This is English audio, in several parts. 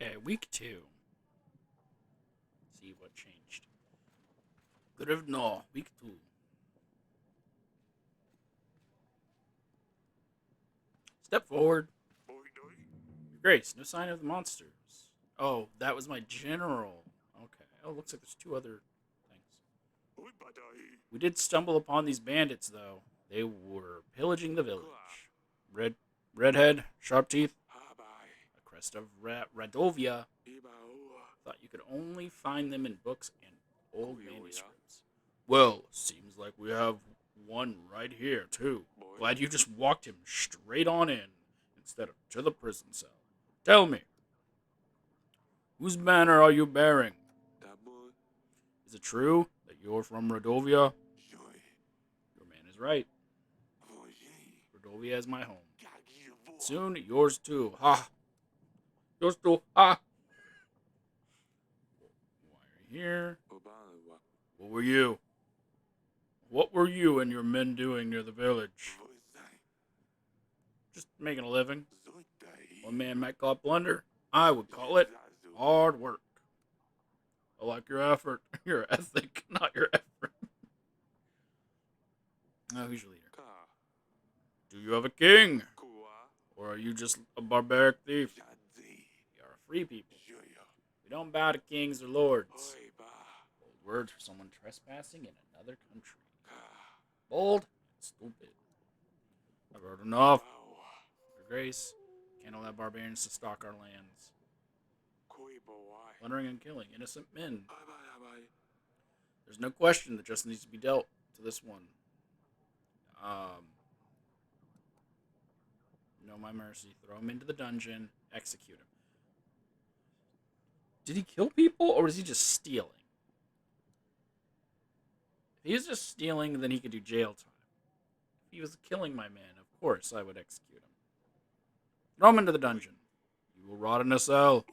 Okay, week 2. See what changed. Good of no, week 2. Step forward. Your Grace, no sign of the monsters. Oh, that was my general. Okay. Oh, looks like there's 2 other things. We did stumble upon these bandits, though. They were pillaging the village. Red, redhead, sharp teeth, a crest of Radovia. Thought you could only find them in books and old manuscripts. Well, seems like we have one right here, too. Glad you just walked him straight on in instead of to the prison cell. Tell me, whose banner are you bearing? Is it true that you're from Radovia? Your man is right. Radovia is my home. Soon, yours too. Ha! Yours too. Ha! Why are you here? What were you? What were you and your men doing near the village? Just making a living. One man might call it plunder. I would call it hard work. I like your effort, your ethic, not your effort. Now, who's your leader? Do you have a king? Or are you just a barbaric thief? We are a free people. We don't bow to kings or lords. Bold words for someone trespassing in another country. Bold and stupid. I've heard enough. Your Grace, can't allow barbarians to stalk our lands. Plundering and killing innocent men. There's no question that justice needs to be dealt to this one. No my mercy. Throw him into the dungeon. Execute him. Did he kill people, or was he just stealing? If he was just stealing, then he could do jail time. If he was killing my man, of course I would execute him. Throw him into the dungeon. You will rot in a cell.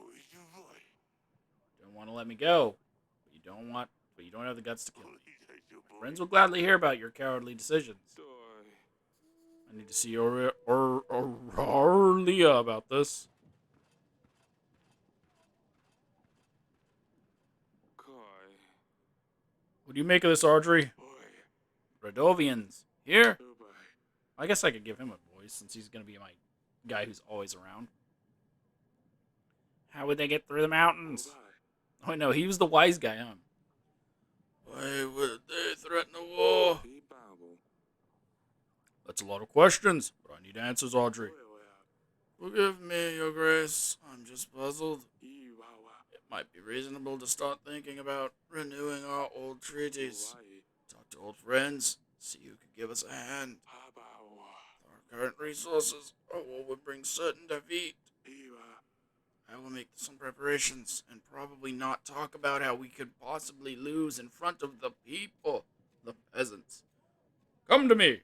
Don't want to let me go, but you don't have the guts to kill me. My friends will gladly hear about your cowardly decisions. I need to see Aurelia about this. What do you make of this, Audrey? Radovians. Here? I guess I could give him a voice since he's going to be my guy who's always around. How would they get through the mountains? Oh, no, he was the wise guy, huh? Why would they threaten a war? That's a lot of questions, but I need answers, Audrey. Forgive me, Your Grace. I'm just puzzled. It might be reasonable to start thinking about renewing our old treaties. Talk to old friends, see who could give us a hand. Our current resources are what would bring certain defeat. I will make some preparations and probably not talk about how we could possibly lose in front of the people, the peasants. Come to me.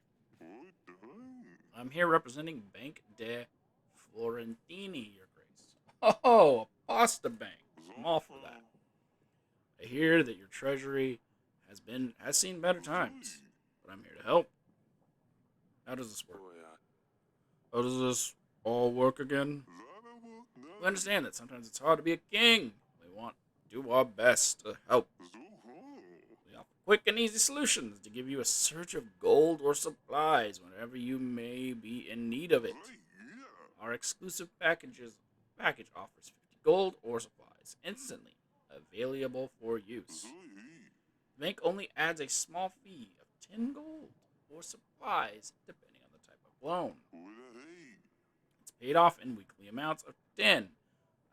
I'm here representing Bank de Florentini, Your Grace. Oh, a pasta bank. I'm all for that. I hear that your treasury has seen better times, but I'm here to help. How does this work? How does this all work again? We understand that sometimes it's hard to be a king. We want to do our best to help. We offer quick and easy solutions to give you a surge of gold or supplies whenever you may be in need of it. Our exclusive package offers 50 gold or supplies instantly available for use. The bank only adds a small fee of 10 gold or supplies depending on the type of loan. It's paid off in weekly amounts of 10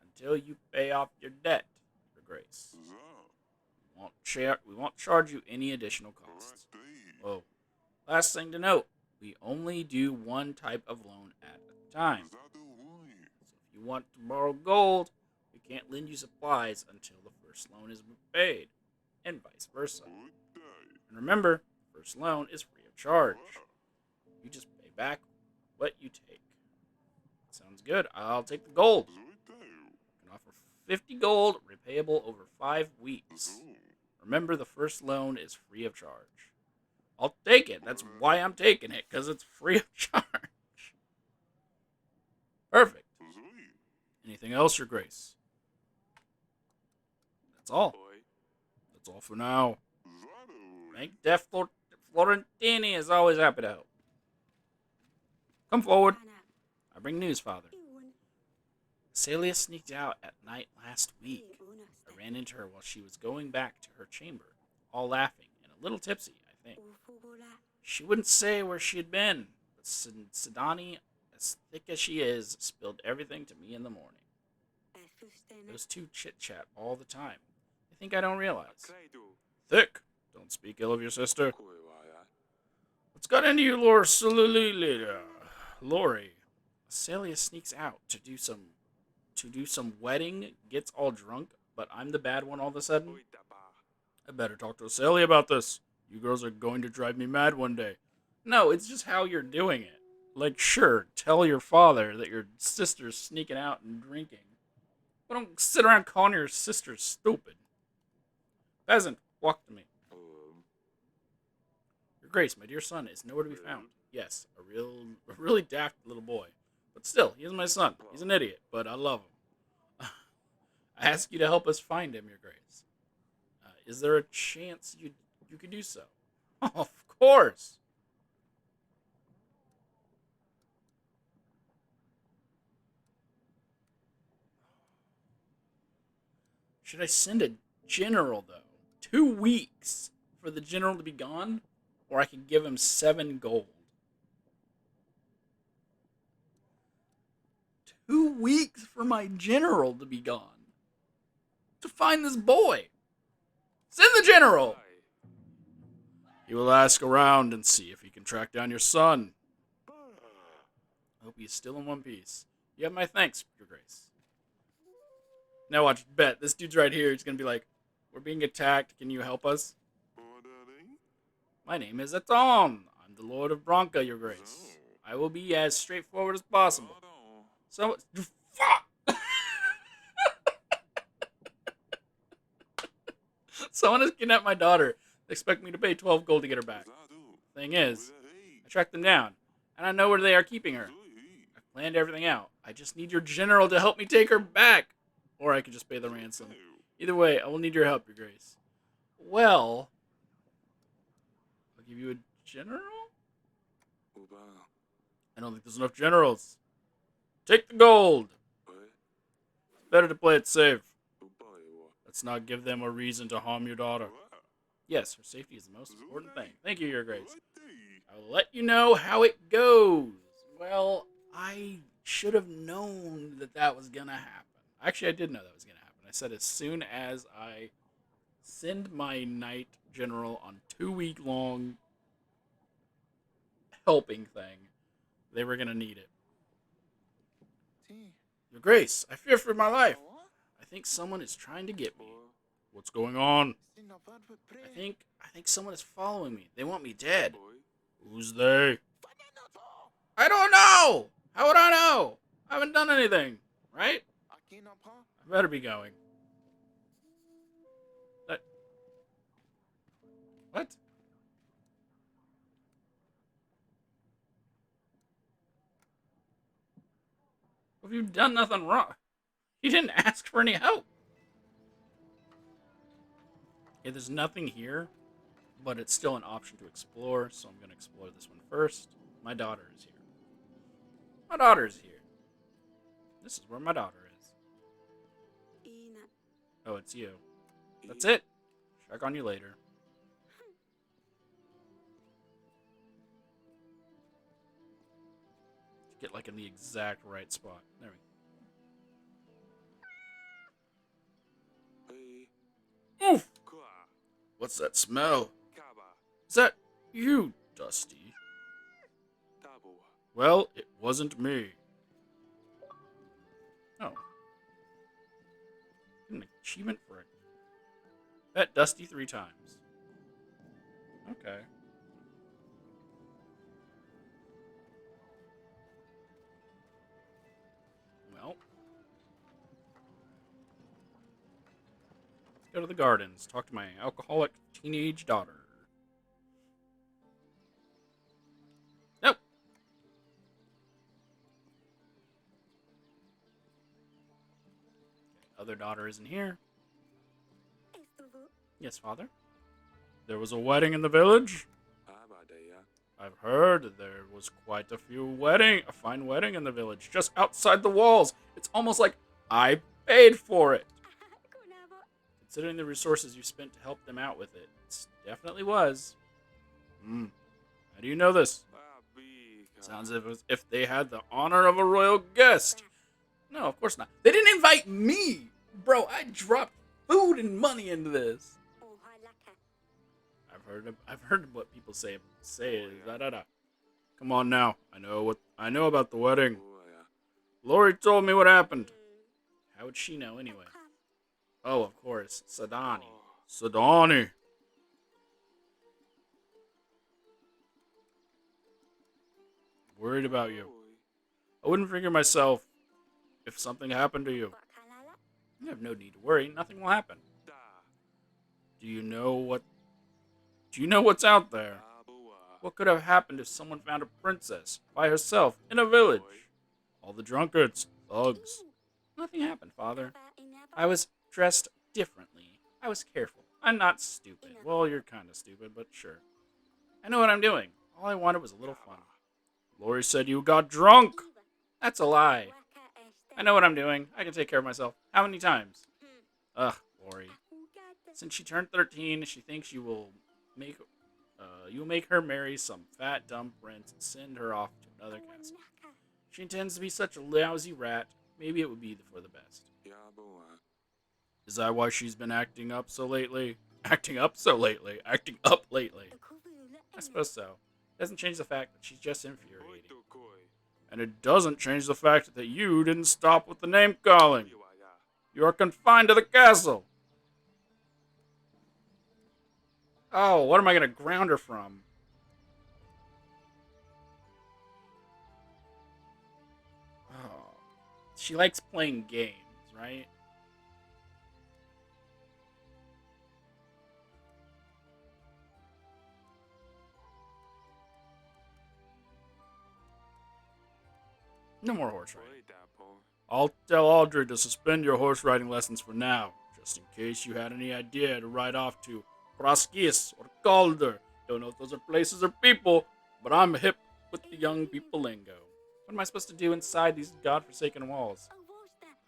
until you pay off your debt, Your Grace. We won't charge you any additional costs. Oh, last thing to note, we only do one type of loan at a time. So if you want to borrow gold, we can't lend you supplies until the first loan is paid, and vice versa. And remember, the first loan is free of charge. You just pay back what you take. Sounds good. I'll take the gold. You can offer 50 gold, repayable over 5 weeks. Remember, the first loan is free of charge. I'll take it. That's why I'm taking it, because it's free of charge. Perfect. Anything else, Your Grace? That's all. That's all for now. Thank Deaf Florentini is always happy to help. Come forward. I bring news, Father. Celia sneaked out at night last week. I ran into her while she was going back to her chamber, all laughing and a little tipsy, I think. She wouldn't say where she had been, but Sidani, as thick as she is, spilled everything to me in the morning. Those two chit-chat all the time. They think I don't realize. Thick! Don't speak ill of your sister. What's got into you, Lori? Celia sneaks out to do some wedding, gets all drunk, but I'm the bad one all of a sudden. I better talk to Celia about this. You girls are going to drive me mad one day. No, it's just how you're doing it. Like, sure, tell your father that your sister's sneaking out and drinking. But don't sit around calling your sister stupid. Peasant, walk to me. Your Grace, my dear son, is nowhere to be found. Yes, a really daft little boy. But still, he is my son. He's an idiot, but I love him. I ask you to help us find him, Your Grace. Is there a chance you could do so? Oh, of course. Should I send a general, though? 2 weeks for the general to be gone? Or I could give him 7 gold. 2 weeks for my general to be gone. To find this boy. Send the general! He will ask around and see if he can track down your son. I hope he's still in one piece. You have my thanks, Your Grace. Now watch, bet. This dude's right here. He's going to be like, we're being attacked. Can you help us? My name is Aton. I'm the Lord of Branca, Your Grace. I will be as straightforward as possible. So, fuck! Someone has kidnapped my daughter. They expect me to pay 12 gold to get her back. Thing is, I tracked them down, and I know where they are keeping her. I've planned everything out. I just need your general to help me take her back. Or I could just pay the ransom. Either way, I will need your help, Your Grace. Well, I'll give you a general? I don't think there's enough generals. Take the gold. It's better to play it safe. Let's not give them a reason to harm your daughter. Yes, her safety is the most important thing. Thank you, Your Grace. I will let you know how it goes. Well, I should have known that was going to happen. Actually, I did know that was going to happen. I said as soon as I send my knight general on 2-week-long helping thing, they were going to need it. Your Grace, I fear for my life. I think someone is trying to get me. What's going on? I think someone is following me. They want me dead. Who's they? I don't know! How would I know? I haven't done anything, right? I better be going. What? Have you done nothing wrong? You didn't ask for any help. Okay, there's nothing here, but it's still an option to explore, so I'm going to explore this one first. My daughter is here. My daughter is here. This is where my daughter is. Oh, it's you. That's it. Check on you later. Get like in the exact right spot. There we go. Oof! What's that smell? Is that you, Dusty? Well, it wasn't me. Oh. An achievement for it. Pet Dusty 3 times. Okay. Well. Let's go to the gardens. Talk to my alcoholic teenage daughter. Nope. Other daughter isn't here. Yes, father. There was a wedding in the village? I've heard there was quite a fine wedding in the village, just outside the walls. It's almost like I paid for it. Considering the resources you spent to help them out with it, it definitely was. Hmm. How do you know this? Sounds as if they had the honor of a royal guest. No, of course not. They didn't invite me! Bro, I dropped food and money into this. I've heard what people say da da da. Come on now. I know about the wedding. Lori told me what happened. How would she know anyway? Oh, of course. Sadani. Sadani. Worried about you. I wouldn't figure myself if something happened to you. You have no need to worry. Nothing will happen. Do you know what Do you know what's out there? What could have happened if someone found a princess by herself in a village? All the drunkards, thugs. Nothing happened, father. I was dressed differently. I was careful. I'm not stupid. Well, you're kind of stupid, but sure. I know what I'm doing. All I wanted was a little fun. Lori said you got drunk. That's a lie. I know what I'm doing. I can take care of myself. How many times? Ugh, Lori. Since she turned 13, she thinks make you will make her marry some fat, dumb prince and send her off to another castle. She intends to be such a lousy rat. Maybe it would be for the best. Is that why she's been acting up so lately? Acting up so lately? Acting up lately? I suppose so. It doesn't change the fact that she's just infuriating. And it doesn't change the fact that you didn't stop with the name calling. You are confined to the castle. Oh, what am I going to ground her from? Oh, she likes playing games, right? No more horse riding. I'll tell Audrey to suspend your horse riding lessons for now, just in case you had any idea to ride off to Praskis or Calder. Don't know if those are places or people, but I'm hip with the young people lingo. What am I supposed to do inside these godforsaken walls?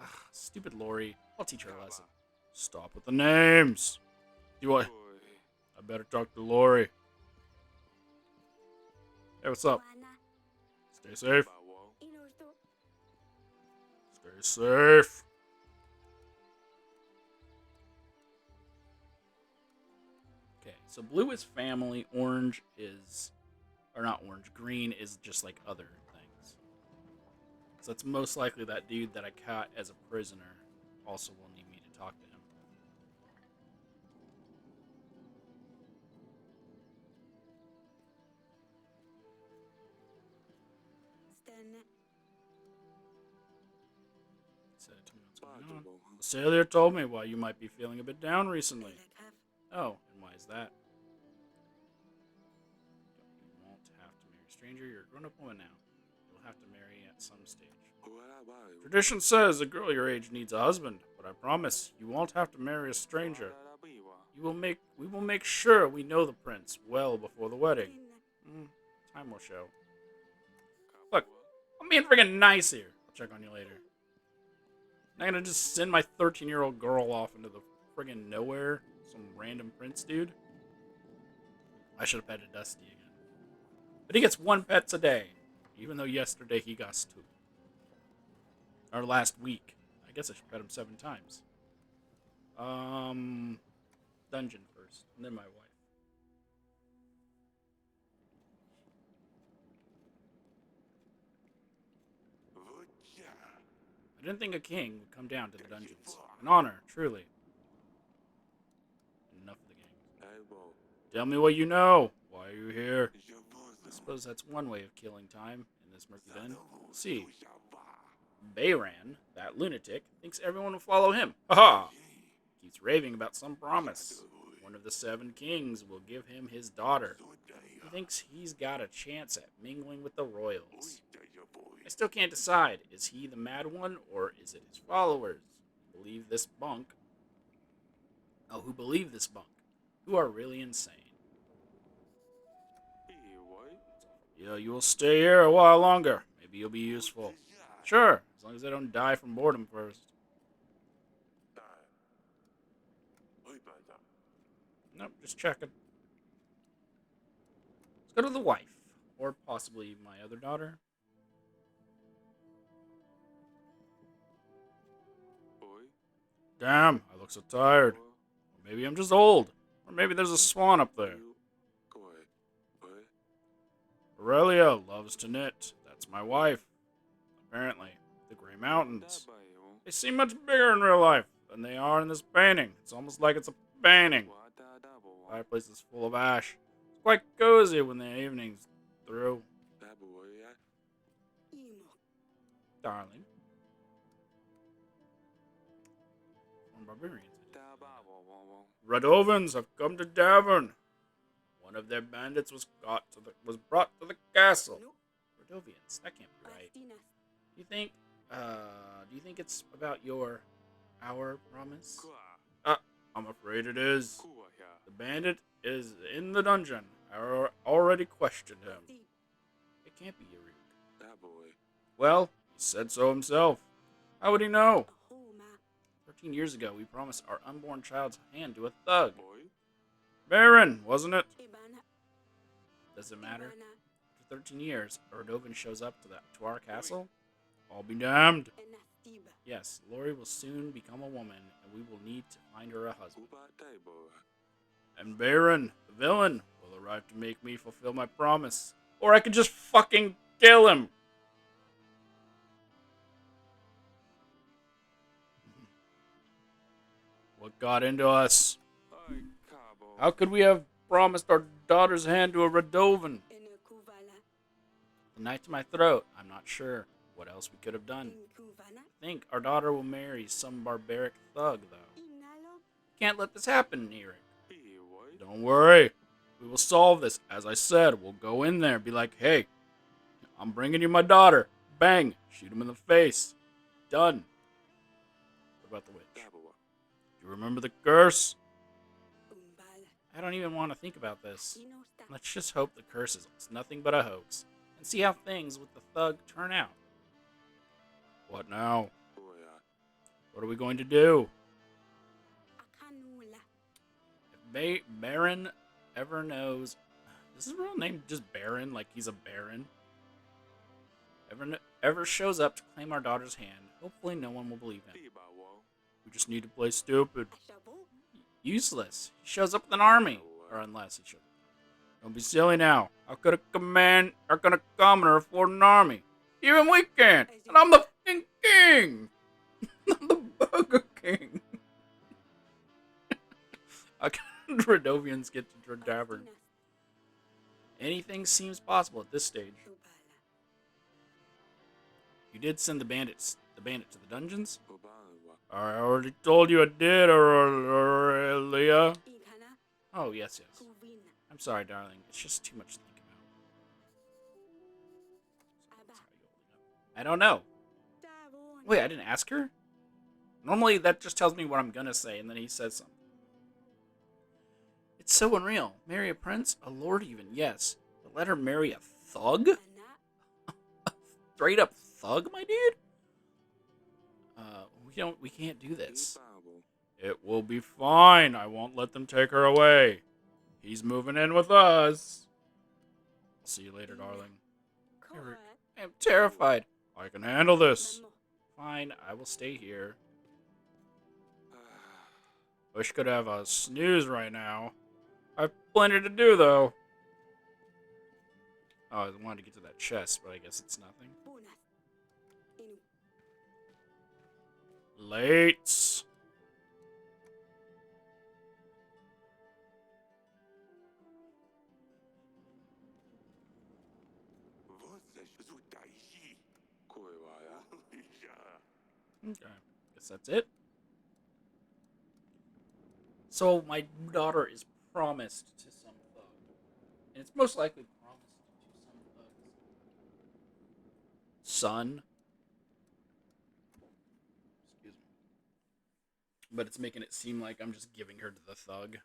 Ugh, stupid Lori. I'll teach her a lesson. Stop with the names. I better talk to Lori. Hey, what's up? Stay safe. Stay safe. Okay, so blue is family, orange is, or not orange, green is just like other things. So it's most likely that dude that I caught as a prisoner also will need me to talk to him. So tell me what's going on. The sailor told me why you might be feeling a bit down recently. Oh, and why is that? You won't have to marry a stranger. You're a grown-up woman now. You'll have to marry at some stage. Tradition says a girl your age needs a husband, but I promise you won't have to marry a stranger. We will make sure we know the prince well before the wedding. Time will show. Look, I'm being friggin' nice here. I'll check on you later. I'm not gonna just send my 13-year-old girl off into the friggin' nowhere. Some random prince dude. I should have petted Dusty again. But he gets one pets a day. Even though yesterday he got two. Or last week. I guess I should pet him 7 times. Dungeon first, and then my wife. I didn't think a king would come down to the dungeons. An honor, truly. Enough of the game. Tell me what you know. Why are you here? I suppose that's one way of killing time in this murky den. See, Bayran, that lunatic, thinks everyone will follow him. Ha! Keeps raving about some promise. One of the 7 kings will give him his daughter. He thinks he's got a chance at mingling with the royals. I still can't decide. Is he the mad one, or is it his followers? Who believe this bunk? You are really insane. Yeah, you will stay here a while longer. Maybe you'll be useful. Sure, as long as I don't die from boredom first. Nope, just checking. Let's go to the wife. Or possibly my other daughter. Damn, I look so tired. Or maybe I'm just old. Or maybe there's a swan up there. Aurelia loves to knit. That's my wife. Apparently, the Grey Mountains. They seem much bigger in real life than they are in this painting. It's almost like it's a painting. The fireplace is full of ash. It's quite cozy when the evening's through. Darling. Barbarians. Radovans have come to Davern. One of their bandits was brought to the castle. Radovians, that can't be right. Do you think it's about our promise? I'm afraid it is. The bandit is in the dungeon. I already questioned him. It can't be Yurik. Well, he said so himself. How would he know? 13 years ago, we promised our unborn child's hand to a thug. Baron, wasn't it? Does it matter? After 13 years, a Radovan shows up to our castle? I'll be damned. Yes, Lori will soon become a woman, and we will need to find her a husband. And Baron, the villain, will arrive to make me fulfill my promise. Or I could just fucking kill him! What got into us? How could we have promised our daughter's hand to a Radovan? The knife to my throat. I'm not sure what else we could have done. I think our daughter will marry some barbaric thug, though. Can't let this happen, Eric. Don't worry. We will solve this. As I said, we'll go in there and be like, hey, I'm bringing you my daughter. Bang. Shoot him in the face. Done. What about the witch? Do you remember the curse? I don't even want to think about this. Let's just hope the curse is nothing but a hoax. And see how things with the thug turn out. What now? What are we going to do? If Baron ever knows... Is his real name just Baron? Like he's a baron? Ever shows up to claim our daughter's hand, hopefully no one will believe him. We just need to play stupid. Useless. He shows up with an army. Or unless he should. Don't be silly now. How could a commoner afford an army? Even we can't. And I'm the fucking king. I'm the Burger King. How can Radovians get to Davern? Anything seems possible at this stage. You did send the bandit to the dungeons? I already told you I did, Aurelia. Oh, yes. I'm sorry, darling. It's just too much to think about. I don't know. Wait, I didn't ask her? Normally, that just tells me what I'm gonna say, and then he says something. It's so unreal. Marry a prince? A lord even, yes. But let her marry a thug? A straight up thug, my dude? We can't do this. It will be fine. I won't let them take her away. He's moving in with us. I'll see you later, darling. Eric, I am terrified. I can handle this. Fine, I will stay here. Wish could have a snooze right now. I've plenty to do, though. Oh, I wanted to get to that chest, but I guess it's nothing. Late. Okay, guess that's it. So my daughter is promised to some thug, and it's most likely promised to some thug's son. Excuse me. But it's making it seem like I'm just giving her to the thug.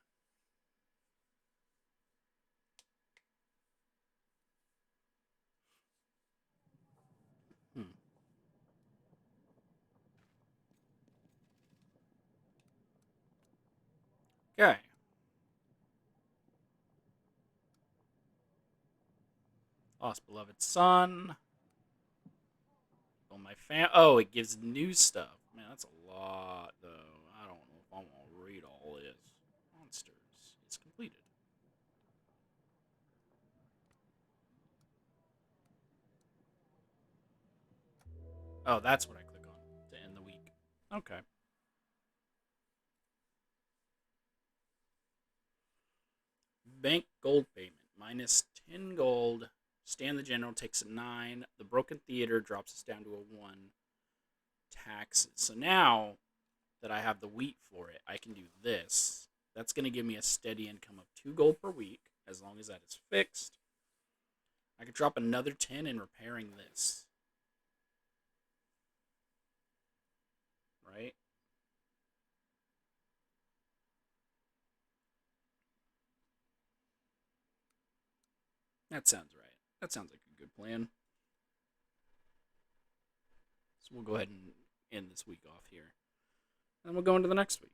Okay. Lost beloved son. Oh, my Oh, it gives new stuff. Man, that's a lot, though. I don't know if I want to read all this. Monsters. It's completed. Oh, that's what I click on to end the week. Okay. Bank gold payment. Minus 10 gold. Stan the General takes a 9. The Broken Theater drops us down to a 1. Taxes. So now that I have the wheat for it, I can do this. That's going to give me a steady income of 2 gold per week, as long as that is fixed. I could drop another 10 in repairing this. Right? That sounds right. That sounds like a good plan. So we'll go ahead and end this week off here. And we'll go into the next week.